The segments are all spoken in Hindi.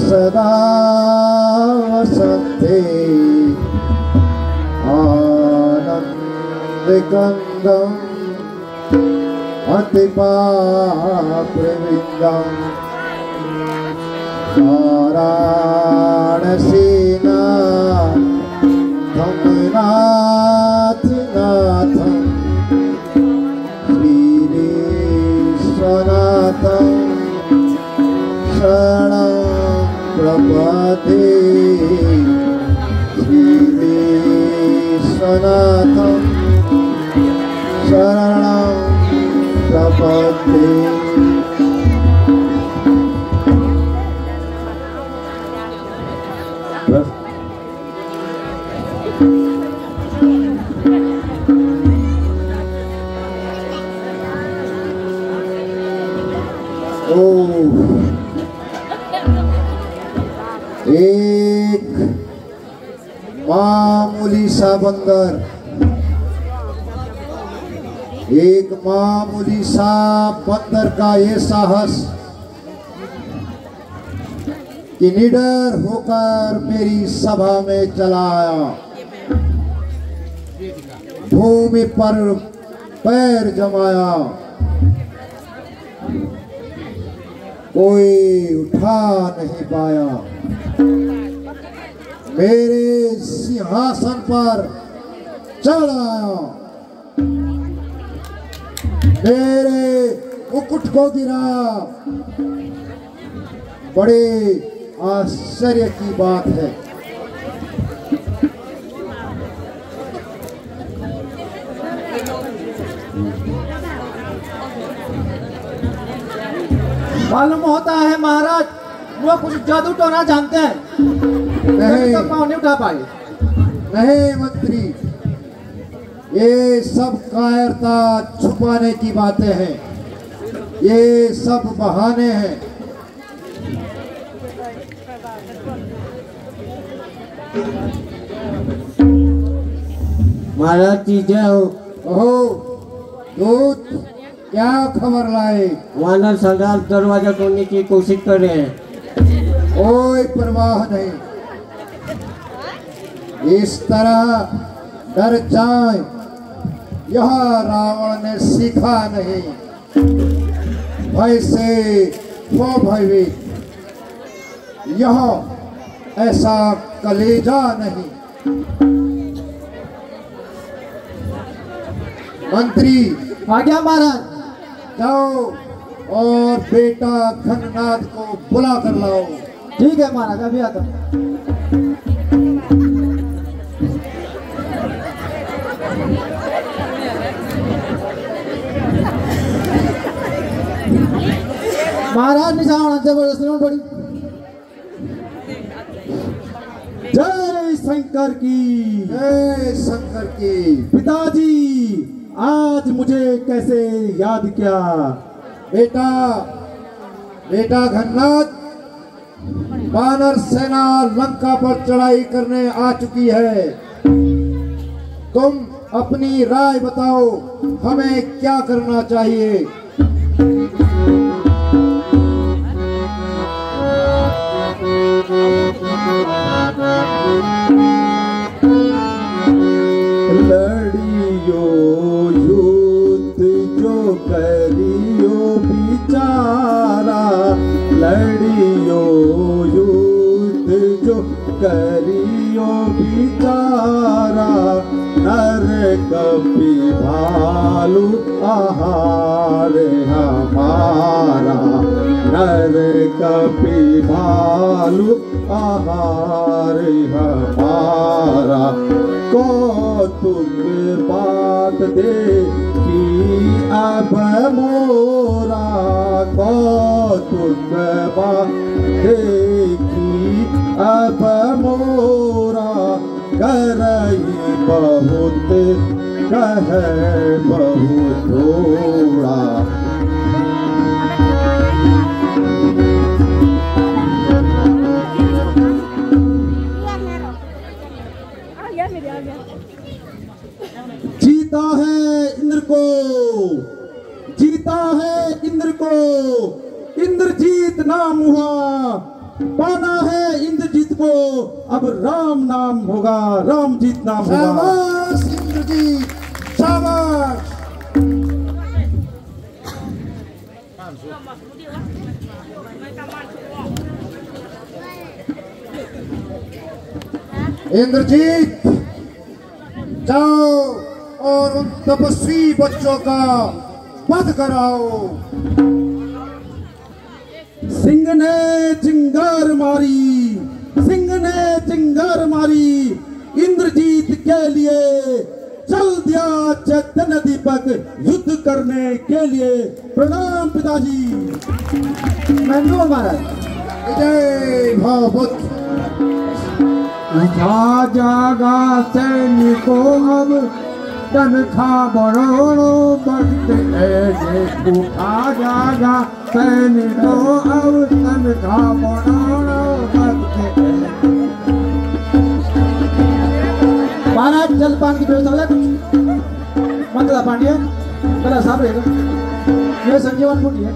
सदा वसन्ते आनन्दकन्दम् अतिपाप्रविन्दम् वाराणसीनाथं नाथनाथं श्रीविश्वनाथं शरणं प्रपदे श्रीविश्वनाथं शरणं प्रपदे। एक मामूली सा बंदर, एक मामूली सा बंदर का ये साहस कि निडर होकर मेरी सभा में चला आया, भूमि पर पैर जमाया, कोई उठा नहीं पाया, मेरे सिंहासन पर चढ़ आया, मेरे मुकुट को गिराया। बड़े आश्चर्य की बात है। मालूम होता है महाराज वो कुछ जादू टोना जानते हैं। नहीं तो पाँव नहीं उठा पाए। नहीं मंत्री, ये सब कायरता छुपाने की बातें हैं, ये सब बहाने हैं। महाराज जी जय हो। ओहो दूत, क्या खबर लाए? वानर सरदार दरवाजा तोड़ने की कोशिश कर रहे हैं। कोई परवाह नहीं, इस तरह डर जाए यह रावण ने सीखा नहीं। भय से वो भयभीत, यह ऐसा कलेजा नहीं। मंत्री आज्ञा महाराज। जाओ और बेटा घननाथ को बुला कर लाओ। ठीक है महाराज, अभी आता। महाराज निशान जबरदस्ती पड़ी। जय शंकर की, जय शंकर की। पिताजी आज मुझे कैसे याद किया? बेटा बेटा घननाथ, वानर सेना लंका पर चढ़ाई करने आ चुकी है। तुम अपनी राय बताओ, हमें क्या करना चाहिए? लड़ियो युद्ध जो करियो बिचारा, लड़ियो युद्ध जो करियो बिचारा, नर कपि भालू आहार हमारा, नर कपि भालू आहार हमारा। कौतुक बात देखी अब मोरा, कौतुक बात देखी अब मोरा करई बहुत कह बहुत थोड़ा। जीता है इंद्र को, जीता है इंद्र को, इंद्रजीत नाम हुआ। पाना है इंद्रजीत को, अब राम नाम होगा, रामजीत नाम होगा। शाबाश इंद्रजीत, शाबाश। इंद्रजीत जाओ और उन तपस्वी बच्चों का वध कराओ। सिंह ने चिंगार मारी, सिंह ने चिंगार मारी, इंद्रजीत के लिए चल दिया चैतन्य दीपक युद्ध करने के लिए। प्रणाम पिताजी। मंजूर महाराज। जय भावुत। उठा जागा सैनिकों अब तनखा बड़ोड़ो वक्त ऐसे। उठा जागा सैनिकों अब तनखा बड़ोड़ो वक्त ऐसे। महाराज जलपान की व्यवस्था कुछ मंगला पांड्या गला साफ रहेगा। ये संजीवन फूटी है।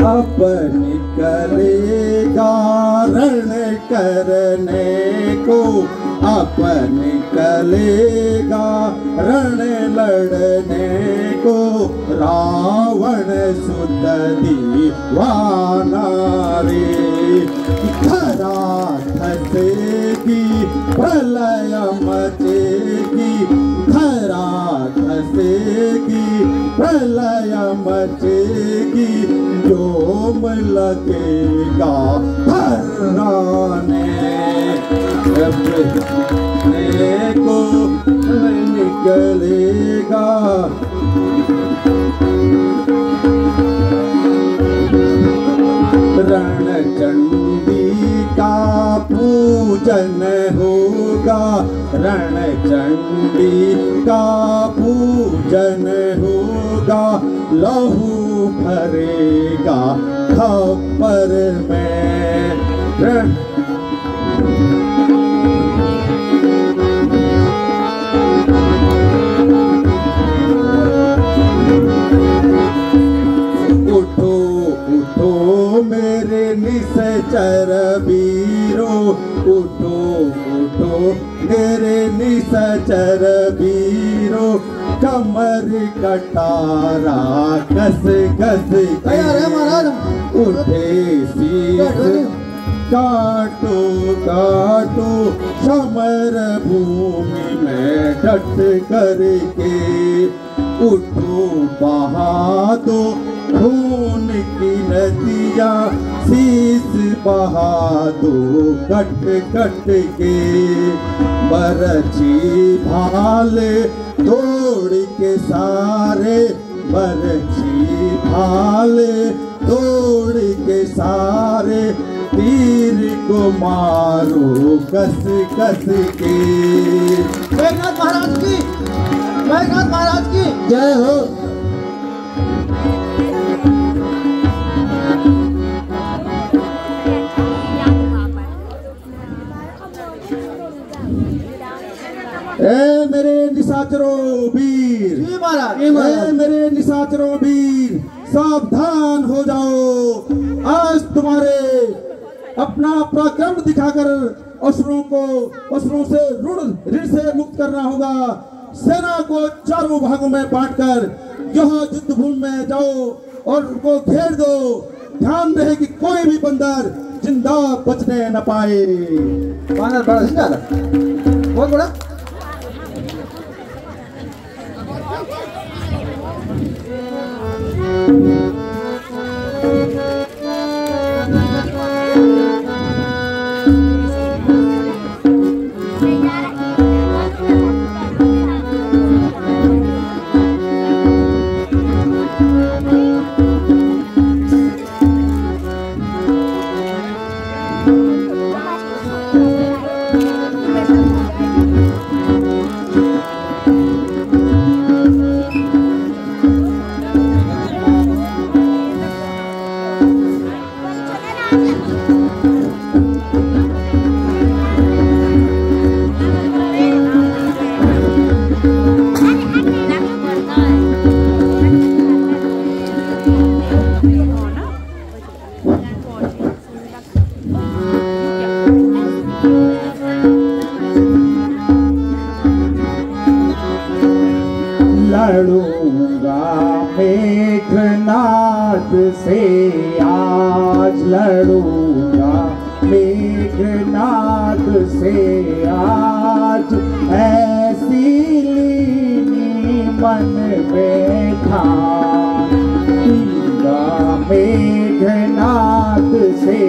अब निकलेगा रण करने को, अब निकलेगा रण लड़ने को। रावण सुत दीवाना रे, धरा धसेगी प्रलय मचेगी, धरा धसेगी प्रलय मचेगी। जोम लगेगा हराने को निकलेगा। रणचंडी का पूजन होगा, रणचंडी का पूजन होगा। लहू भरेगा खप्पर में। उठो उठो मेरे निश्चर वीरो, उठो उठो मेरे निश्चर वीरो। कमर कटारा कस कस तैयार है महाराज। उठे शीश काटो काटो समर भूमि में डट करके। उठो बहा दो खून की नदिया, शीश बहा दो कट कट के। बरछी भाल तोड़ के सारे, बरछी भाल तोड़ के सारे। तीर को मारो कस कस के। मेघनाथ महाराज की, मेघनाथ महाराज की जय हो। ए मेरे निशाचरों वीर, जी महाराज। ए मेरे निशाचरों वीर, सावधान हो जाओ। आज तुम्हारे अपना पराक्रम दिखाकर असुरों से ऋण से मुक्त करना होगा। सेना को चारों भागों में बांटकर यहाँ युद्ध भूमि में जाओ और उनको घेर दो। ध्यान रहे कि कोई भी बंदर जिंदा बचने न पाए। महाराज बड़ा सिंगार बहुत बड़ा। लड़ूंगा मेघनाद से आज लड़ूंगा मेघनाद से आज ऐसी लीनी मन में ठानूंगा मेघनाद से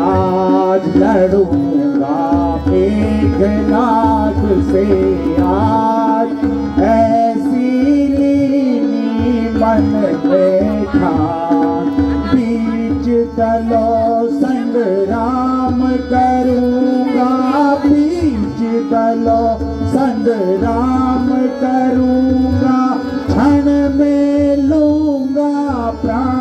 आज लड़ूंगा मेघनाद से आज ऐसी लीनी मन में ठान बीच तलो संग्राम करूंगा बीच तलो संग्राम करूंगा क्षण में लूंगा प्राण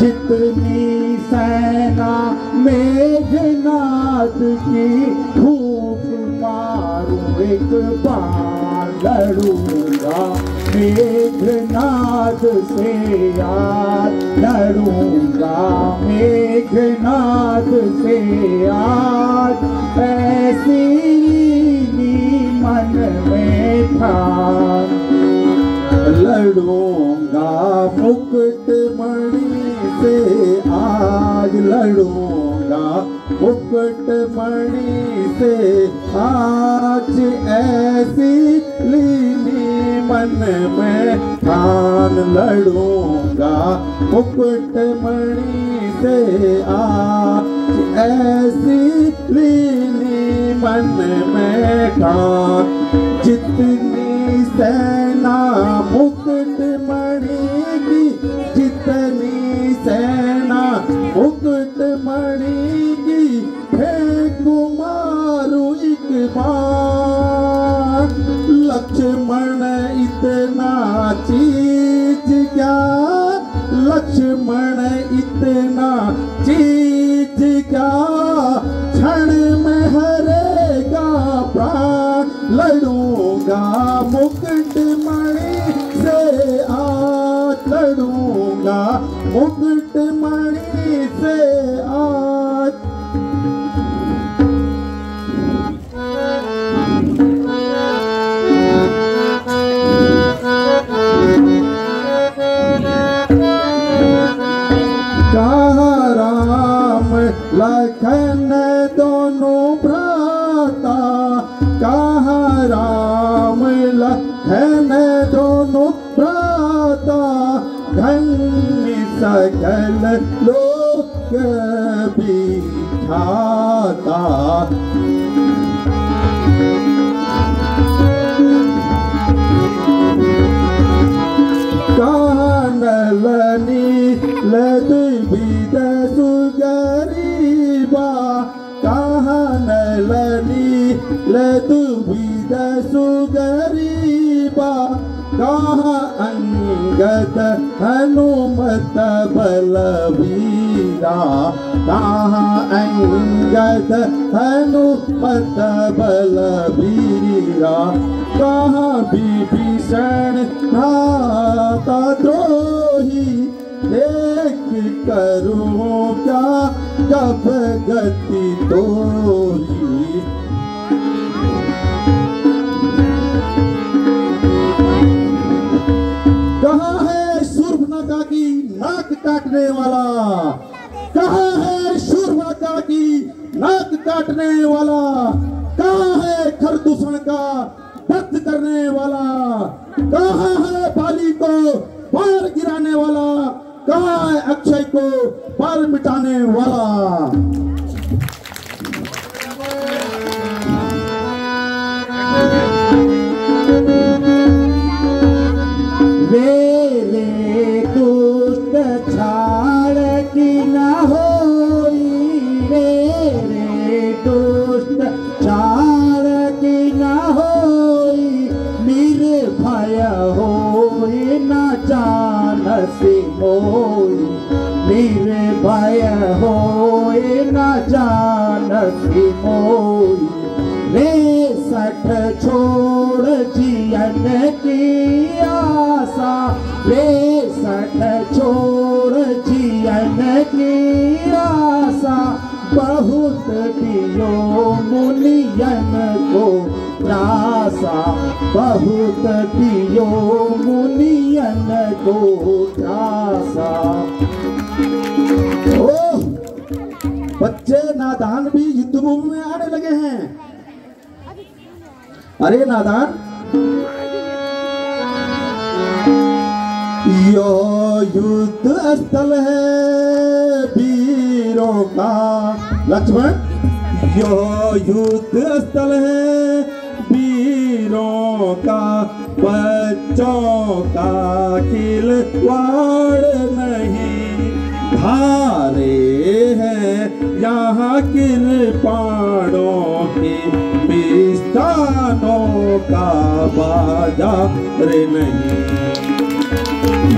जितनी सेना मेघनाद की फूंक मारूं एक बार लड़ूंगा मेघनाद से आज लड़ूंगा मेघनाद से आज ऐसी मन में ठान लड़ूंगा मुकुटमणि से आज लड़ूंगा मुकुटमणि से आज ऐसी लीनी मन में ठान लड़ूंगा मुकुटमणि से आज ऐसी लीनी मन में ठान जितनी सेना मुकुटमणि की जितनी सेना मुकुटमणि की फेंकू मारू एक बार लक्ष्मण इतना चीज क्या लक्ष्मण इतना चीज क्या क्षण में हरेगा प्राण लड़ूंगा मुकुटमणि से आज लड़ूंगा मुकुटमणि से आज कहाँ राम लखन दोनों भ्राता कहाँ राम लखन दोनों भ्राता धन्य सकल लोक बिठाता कानलनी लद्विद सुगरीबा कानलनी लद्विद सुगरीबा कहाँ अंगद हनुमत बलवीरा कहाँ अंगद हनुमत बलवीरा कहाँ विभीषण भ्राता द्रोही देख करूं क्या कब गति तोरी कहाँ है शूर्पणखा की नाक काटने वाला कहाँ है शूर्पणखा की नाक काटने वाला कहाँ है खरदूषण का वध करने वाला कहाँ है बाली को पार गिराने वाला कहाँ है अक्षय को पार मिटाने वाला रे दुष्ट छाड़ की न होई रे दुष्ट छाड़ की न होई निर्भय होई न जानसी मोई निर्भय होई न जानसी मोई रे सठ छोड़ जियन की आशा रे सठ छोड़ जियन की आशा बहुत दियो मुनियन को त्रास प्यासा, बहुत पियो मुनियन को प्यासा। ओह, बच्चे नादान भी युद्ध भूमि में आने लगे हैं। अरे नादान, यो युद्ध स्थल है वीरों का। लक्ष्मण, यो युद्ध स्थल है वीरों का, बच्चों का खिलवाड़ नहीं। धारे हैं यहाँ कृपाणों की, मिष्टानों का बाजार नहीं।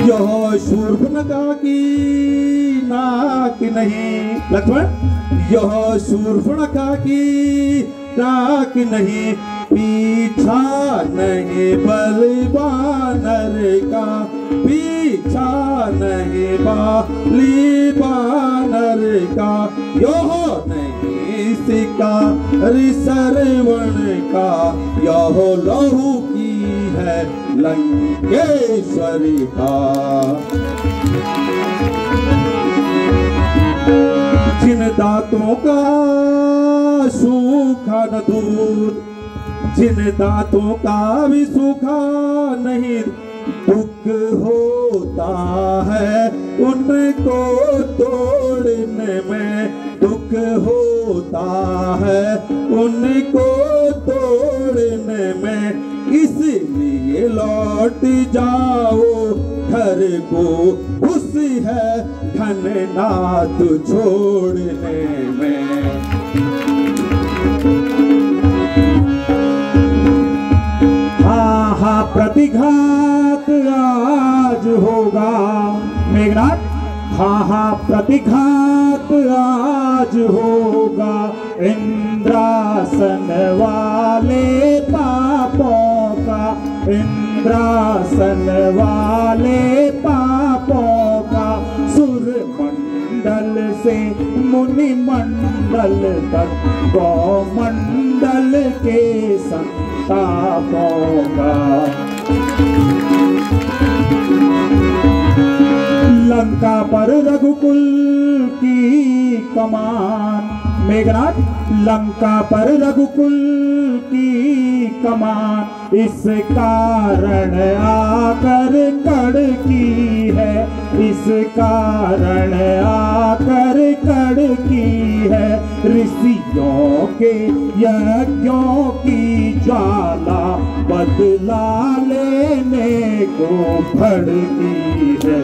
यह शूर्पणखा की नाक नहीं। लक्ष्मण, यह शूर्पणखा की नाक नहीं, पीछा नहीं बलवानर का, पीछा नहीं बलवानर का। यह नहीं शिकार सरवण का, यह लहू की है लंकेश्वरी का। जिन दांतों का सूखा न दूध, जिन दांतों का भी सूखा नहीं दुख होता है, उनको तोड़ने में दुख होता है, उनको तोड़ने में। इसलिए लौट जाओ घर को, खुश है घननाथ छोड़ने में। हाँ हाँ प्रतिघात आज होगा मेघनाथ, हाँ हाँ प्रतिघात आज होगा। इंद्रासन वाले पापों का, इंद्रासन वाले पापों का। सुर मंडल से मुनि मंडल तक, गौ मंडल के संतापों का। लंका पर रघुकुल की कमान मेघनाथ, लंका पर रघुकुल की कमान इस कारण आकर कड़की है, इस कारण आकर कड़की है। ऋषियों के यज्ञों की ज्वाला बदला लेने को भड़की है।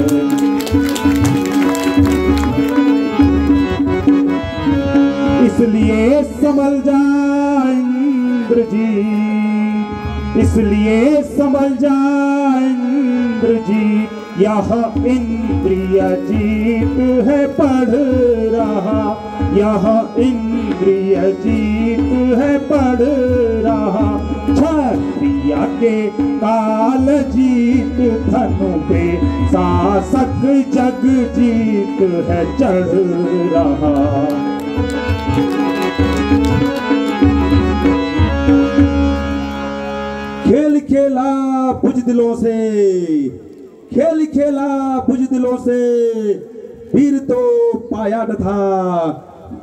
इसलिए संभल जा इंद्र जी, इसलिए संभल जा इंद्र जी। यह इंद्रिय जीत है पढ़ रहा, यह इंद्रिय जीत है पढ़ रहा। क्षत्रिय के काल जीत धनु पे, शासक जग जीत है चढ़ रहा। खेल खेला बुजदिलों से, खेल खेला बुजदिलों से। वीर तो पाया न था,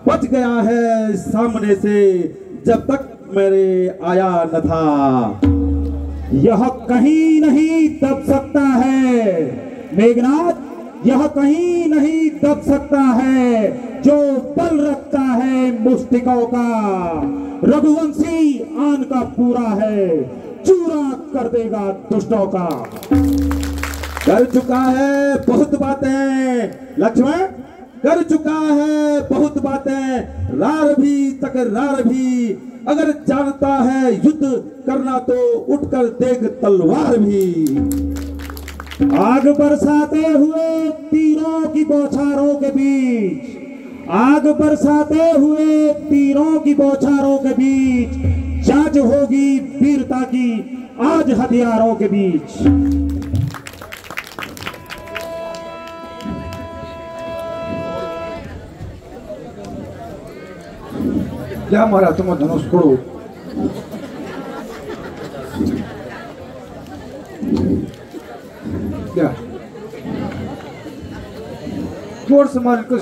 बच गया है सामने से, जब तक मेरे आया न था। यह कहीं नहीं दब सकता है मेघनाथ, यह कहीं नहीं दब सकता है जो बल रखता है मुष्टिकों का। रघुवंशी आन का पूरा है, चूरा कर देगा दुष्टों का। कर चुका है बहुत बातें लक्ष्मण, कर चुका है बहुत बातें। रार भी तकरार भी, अगर जानता है युद्ध करना तो उठकर देख तलवार भी। आग बरसाते हुए तीरों की बौछारों के बीच, आग बरसाते हुए तीरों की बौछारों के बीच, जांच होगी वीरता की आज हथियारों के बीच। क्या मारा तुम धनुष छोड़ो। क्या जोर से मार कुछ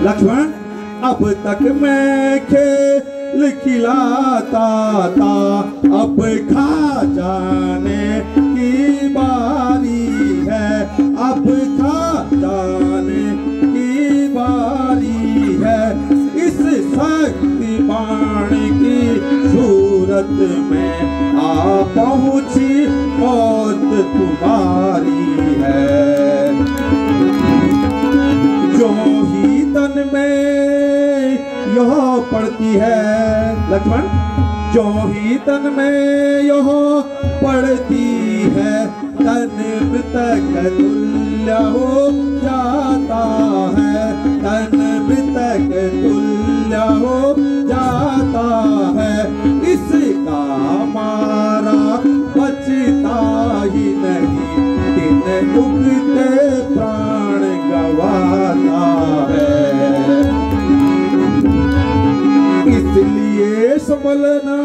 लक्ष्मण अब तक मैं खेल खिलाता था, अब खा जाने की बारी है, अब खा जाने की बारी है। इस शक्ति बाण की सूरत में आ पहुंची मौत तुम्हारी है। जो ही तन में यह पड़ती है लक्ष्मण, जो ही तन में यह पड़ती है, तन मृतक तुल्य हो जाता है, तन मृतक तुल्य हो जाता है। इसका मारा बचता ही नहीं, दिन डूबते प्राण गवाता है। इसलिए संभलना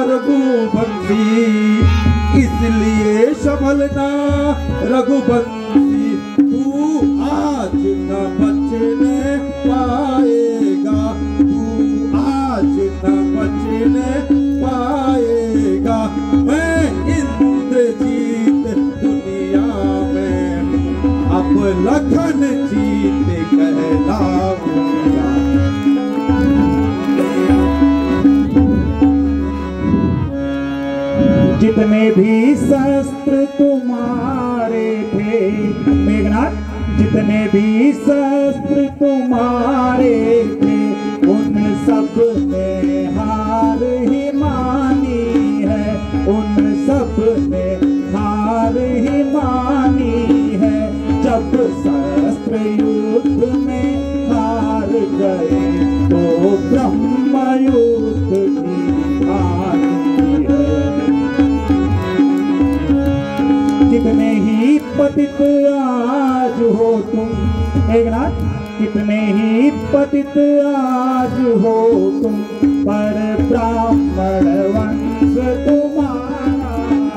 रघुवंशी, इसलिए संभलना रघुवंशी, तू आज न बचने पाएगा, तू आज न बचने पाएगा। मैं इंद्रजीत दुनिया में हूँ, अब लखन जीत कहलाऊंगा। जितने भी शस्त्र तुम्हारे थे मेघनाथ, जितने भी शस्त्र तुम्हारे थे, उन सब ने हार ही मानी है, उन सब ने हार ही मानी है। जब शस्त्र युद्ध में हार गए तो ब्रह्म युद्ध की हानि है। कितने ही पतित आज हो तुम मेघनाथ, कितने ही पतित आज हो तुम, पर ब्राह्मण वंश तुम्हारा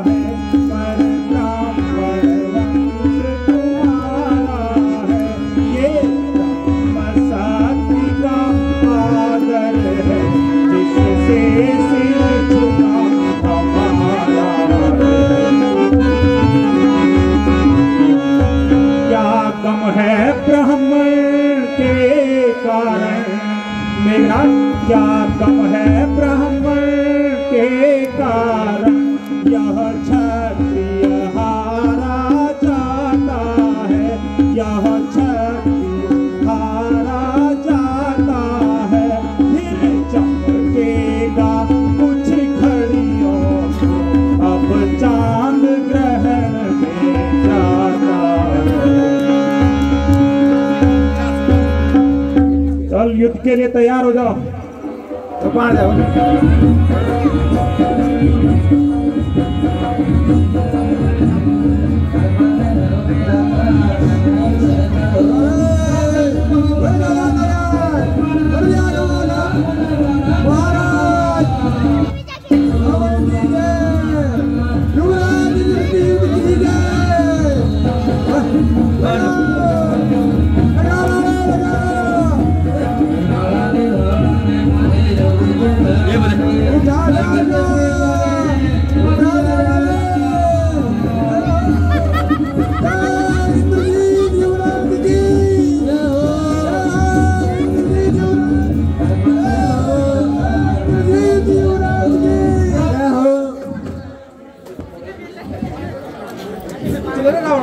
है, पर ब्राह्मण वंश तुम्हारा है। ये ब्रह्म साथी का आदर है, जिससे सिर झुका हमारा के लिए तैयार हो जाओ। तो पार जाओ। चलो ना